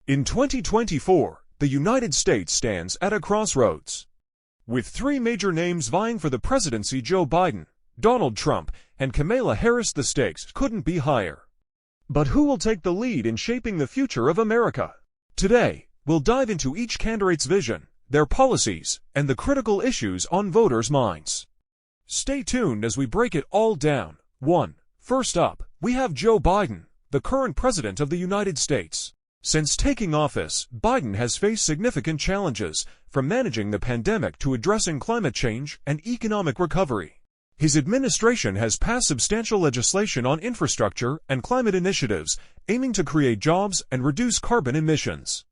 In 2024, the United States stands at a crossroads. With three major names vying for the presidency: Joe Biden, Donald Trump, and Kamala Harris, the stakes couldn't be higher. But who will take the lead in shaping the future of America? Today, we'll dive into each candidate's vision, their policies, and the critical issues on voters' minds. Stay tuned as we break it all down. 1. First up, we have Joe Biden, the current president of the United States. Since taking office, Biden has faced significant challenges, from managing the pandemic to addressing climate change and economic recovery. His administration has passed substantial legislation on infrastructure and climate initiatives, aiming to create jobs and reduce carbon emissions.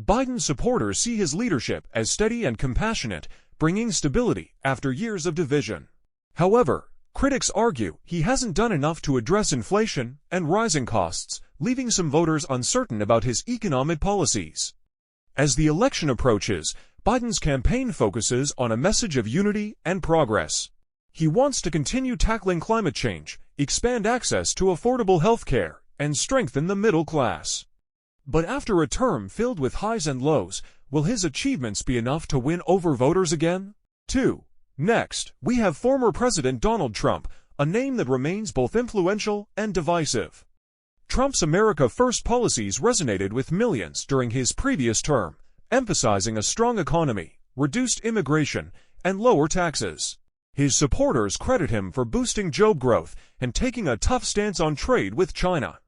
Biden's supporters see his leadership as steady and compassionate, bringing stability after years of division. However, critics argue he hasn't done enough to address inflation and rising costs, leaving some voters uncertain about his economic policies. As the election approaches, Biden's campaign focuses on a message of unity and progress. He wants to continue tackling climate change, expand access to affordable health care, and strengthen the middle class. But after a term filled with highs and lows, will his achievements be enough to win over voters again? 2. Next, we have former President Donald Trump, a name that remains both influential and divisive. Trump's America First policies resonated with millions during his previous term, emphasizing a strong economy, reduced immigration, and lower taxes. His supporters credit him for boosting job growth and taking a tough stance on trade with China.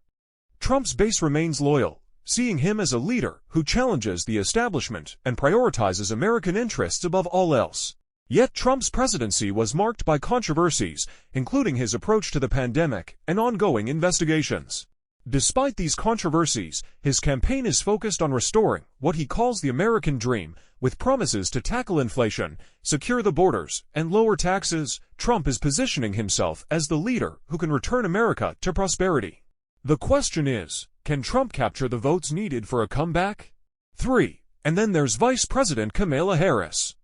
Trump's base remains loyal, seeing him as a leader who challenges the establishment and prioritizes American interests above all else. Yet Trump's presidency was marked by controversies, including his approach to the pandemic and ongoing investigations. Despite these controversies, his campaign is focused on restoring what he calls the American dream, with promises to tackle inflation, secure the borders, and lower taxes. Trump is positioning himself as the leader who can return America to prosperity. The question is, can Trump capture the votes needed for a comeback? 3. And then there's Vice President Kamala Harris.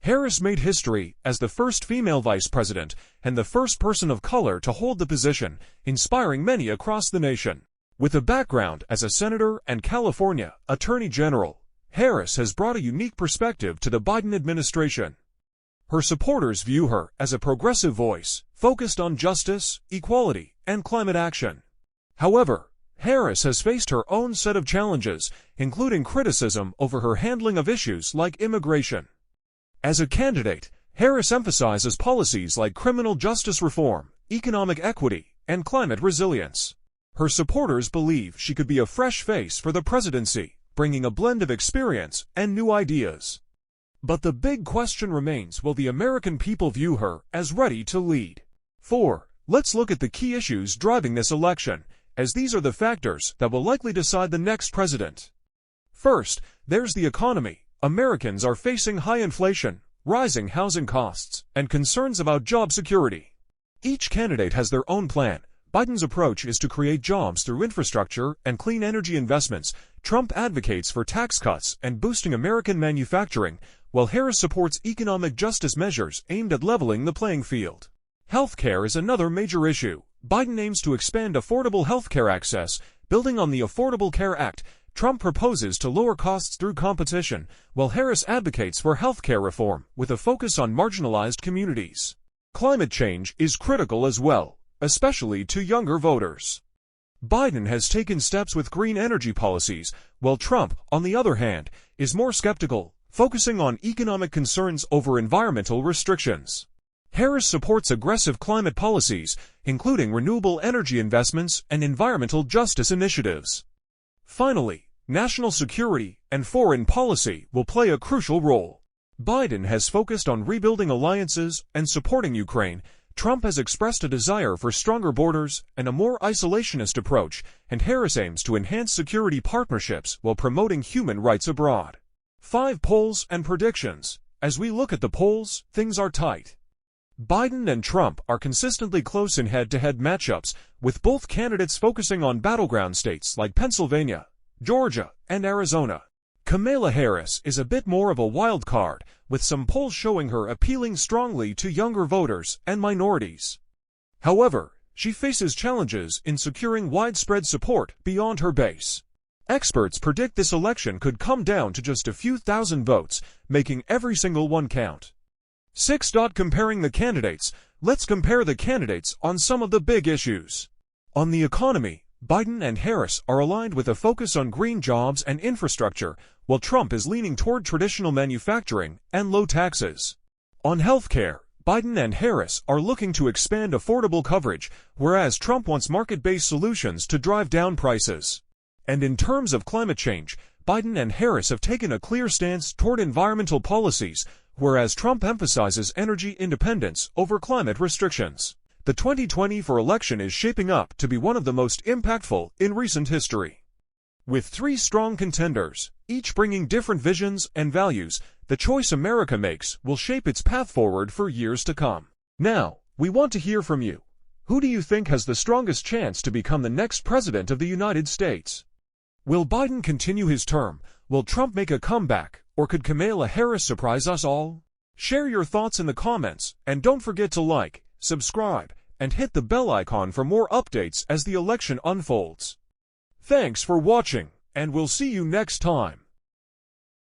Harris made history as the first female vice president and the first person of color to hold the position, inspiring many across the nation. With a background as a senator and California Attorney General, Harris has brought a unique perspective to the Biden administration. Her supporters view her as a progressive voice, focused on justice, equality, and climate action. However, Harris has faced her own set of challenges, including criticism over her handling of issues like immigration. As a candidate, Harris emphasizes policies like criminal justice reform, economic equity, and climate resilience. Her supporters believe she could be a fresh face for the presidency, bringing a blend of experience and new ideas. But the big question remains, will the American people view her as ready to lead? 4. Let's look at the key issues driving this election, as these are the factors that will likely decide the next president. First, there's the economy. Americans are facing high inflation, rising housing costs, and concerns about job security. Each candidate has their own plan. Biden's approach is to create jobs through infrastructure and clean energy investments. Trump advocates for tax cuts and boosting American manufacturing, while Harris supports economic justice measures aimed at leveling the playing field. Healthcare is another major issue. Biden aims to expand affordable healthcare access, building on the Affordable Care Act. Trump proposes to lower costs through competition, while Harris advocates for healthcare reform with a focus on marginalized communities. Climate change is critical as well, especially to younger voters. Biden has taken steps with green energy policies, while Trump, on the other hand, is more skeptical, focusing on economic concerns over environmental restrictions. Harris supports aggressive climate policies, including renewable energy investments and environmental justice initiatives. Finally, national security and foreign policy will play a crucial role. Biden has focused on rebuilding alliances and supporting Ukraine. Trump has expressed a desire for stronger borders and a more isolationist approach, and Harris aims to enhance security partnerships while promoting human rights abroad. 5 polls and predictions. As we look at the polls, things are tight. Biden and Trump are consistently close in head-to-head matchups, with both candidates focusing on battleground states like Pennsylvania, Georgia, and Arizona. Kamala Harris is a bit more of a wild card, with some polls showing her appealing strongly to younger voters and minorities. However, she faces challenges in securing widespread support beyond her base. Experts predict this election could come down to just a few thousand votes, making every single one count. 6. Comparing the candidates. Let's compare the candidates on some of the big issues. On the economy, Biden and Harris are aligned with a focus on green jobs and infrastructure, while Trump is leaning toward traditional manufacturing and low taxes. On healthcare, Biden and Harris are looking to expand affordable coverage, whereas Trump wants market-based solutions to drive down prices. And in terms of climate change, Biden and Harris have taken a clear stance toward environmental policies, whereas Trump emphasizes energy independence over climate restrictions. The 2024 election is shaping up to be one of the most impactful in recent history. With three strong contenders, each bringing different visions and values, the choice America makes will shape its path forward for years to come. Now, we want to hear from you. Who do you think has the strongest chance to become the next president of the United States? Will Biden continue his term? Will Trump make a comeback? Or could Kamala Harris surprise us all? Share your thoughts in the comments, and don't forget to like, subscribe, and hit the bell icon for more updates as the election unfolds. Thanks for watching, and we'll see you next time.